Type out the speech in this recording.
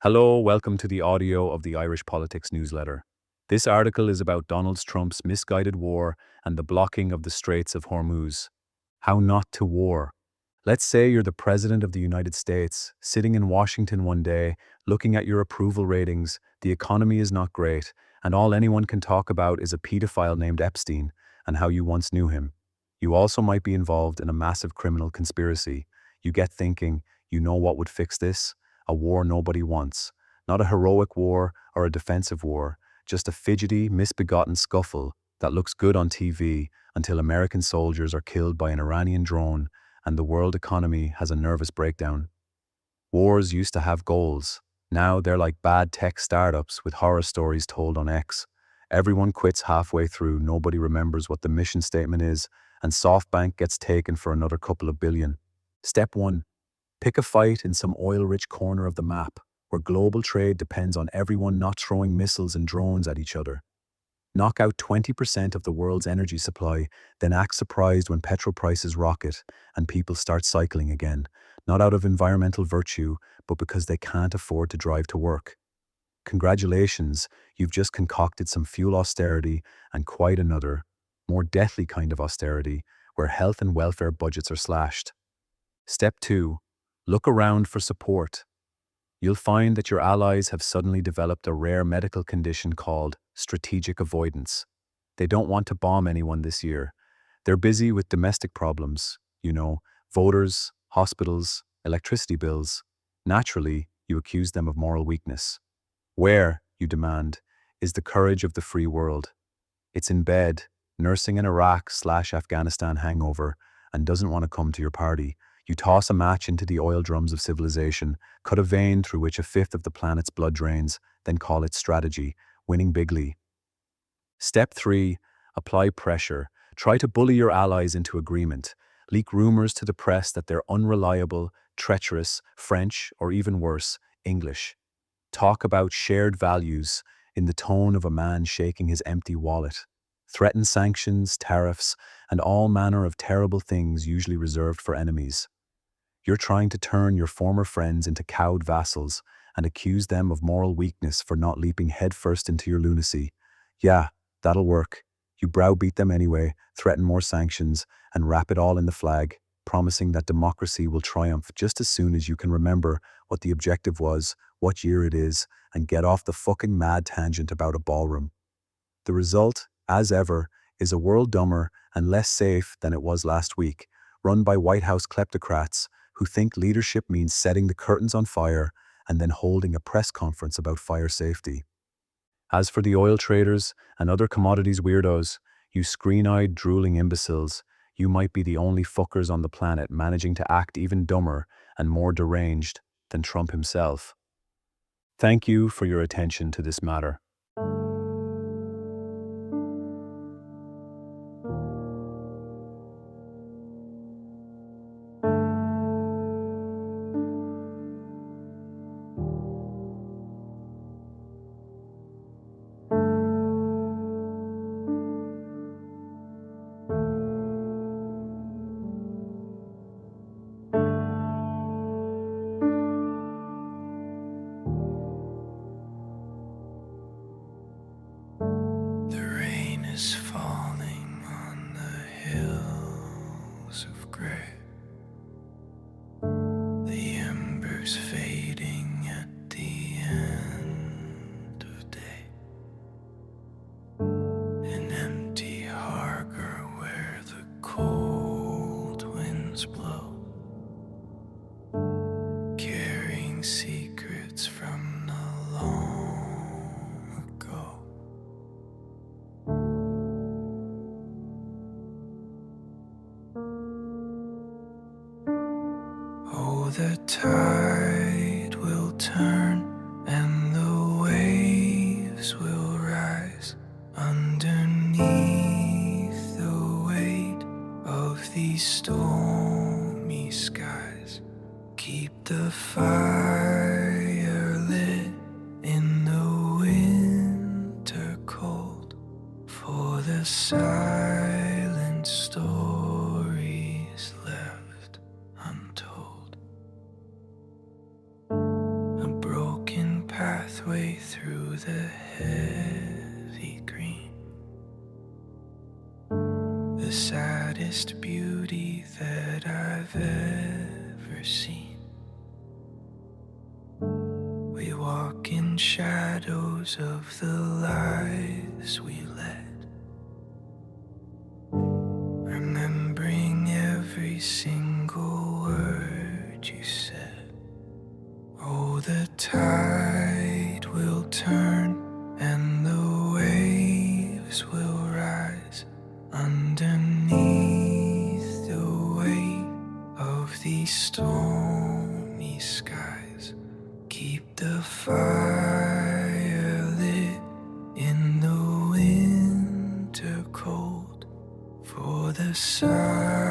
Hello, welcome to the audio of the Irish Politics newsletter. This article is about Donald Trump's misguided war and the blocking of the Straits of Hormuz. How not to war. Let's say you're the President of the United States, sitting in Washington one day, looking at your approval ratings, the economy is not great, and all anyone can talk about is a pedophile named Epstein and how you once knew him. You also might be involved in a massive criminal conspiracy. You get thinking, you know what would fix this? A war nobody wants. Not a heroic war or a defensive war, just a fidgety, misbegotten scuffle that looks good on TV until American soldiers are killed by an Iranian drone and the world economy has a nervous breakdown. Wars used to have goals. Now they're like bad tech startups with horror stories told on X. Everyone quits halfway through, nobody remembers what the mission statement is, and SoftBank gets taken for another couple of billion. Step 1. Pick a fight in some oil-rich corner of the map, where global trade depends on everyone not throwing missiles and drones at each other. Knock out 20% of the world's energy supply, then act surprised when petrol prices rocket and people start cycling again, not out of environmental virtue, but because they can't afford to drive to work. Congratulations, you've just concocted some fuel austerity and quite another, more deathly kind of austerity, where health and welfare budgets are slashed. Step 2. Look around for support. You'll find that your allies have suddenly developed a rare medical condition called strategic avoidance. They don't want to bomb anyone this year. They're busy with domestic problems, voters, hospitals, electricity bills. Naturally, you accuse them of moral weakness. Where, you demand, is the courage of the free world? It's in bed, nursing an Iraq/Afghanistan hangover, and doesn't want to come to your party. You toss a match into the oil drums of civilization, cut a vein through which a fifth of the planet's blood drains, then call it strategy, winning bigly. Step 3. Apply pressure. Try to bully your allies into agreement. Leak rumors to the press that they're unreliable, treacherous, French, or even worse, English. Talk about shared values in the tone of a man shaking his empty wallet. Threaten sanctions, tariffs, and all manner of terrible things usually reserved for enemies. You're trying to turn your former friends into cowed vassals and accuse them of moral weakness for not leaping headfirst into your lunacy. Yeah, that'll work. You browbeat them anyway, threaten more sanctions, and wrap it all in the flag, promising that democracy will triumph just as soon as you can remember what the objective was, what year it is, and get off the fucking mad tangent about a ballroom. The result, as ever, is a world dumber and less safe than it was last week, run by White House kleptocrats who think leadership means setting the curtains on fire and then holding a press conference about fire safety. As for the oil traders and other commodities weirdos, you screen-eyed, drooling imbeciles, you might be the only fuckers on the planet managing to act even dumber and more deranged than Trump himself. Thank you for your attention to this matter. The rain is falling on the hills of gray, the embers fading at the end of day, an empty harbor where the cold winds blow, carrying secrets from the long ago. Oh, the tide will turn and the waves will rise underneath the weight of these stormy skies. Keep the fire lit in the winter cold for the silent stories left untold. A broken pathway through the heavy green. The saddest beauty that I've ever seen. We walk in shadows of the lives we led, remembering every single word you said. Oh, the tide will turn and the waves will rise underneath the weight of these stormy skies. Keep the fire lit in the winter cold, for the silence